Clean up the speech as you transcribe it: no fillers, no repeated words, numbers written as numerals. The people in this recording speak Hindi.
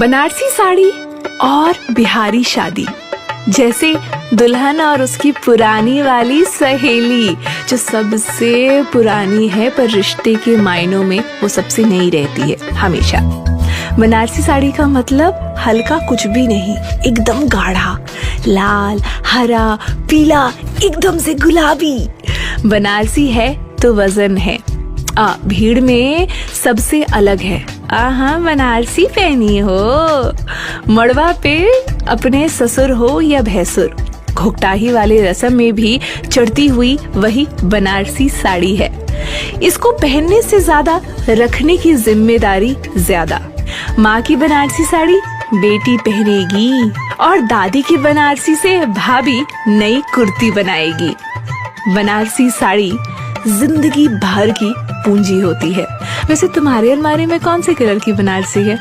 बनारसी साड़ी और बिहारी शादी, जैसे दुल्हन और उसकी पुरानी वाली सहेली जो सबसे पुरानी है पर रिश्ते के मायनों में वो सबसे नई रहती है हमेशा। बनारसी साड़ी का मतलब हल्का कुछ भी नहीं, एकदम गाढ़ा, लाल, हरा, पीला, एकदम से गुलाबी। बनारसी है तो वजन है, भीड़ में सबसे अलग है। बनारसी पहनी हो, मड़वा पे अपने ससुर हो या भैंसुर, घोकटाही वाले रस्म में भी चढ़ती हुई वही बनारसी साड़ी है। इसको पहनने से ज्यादा रखने की जिम्मेदारी ज्यादा। माँ की बनारसी साड़ी बेटी पहनेगी और दादी की बनारसी से भाभी नई कुर्ती बनाएगी। बनारसी साड़ी जिंदगी भर की पूंजी होती है। वैसे तुम्हारे अलमारी में कौन से कलर की बनारसी है?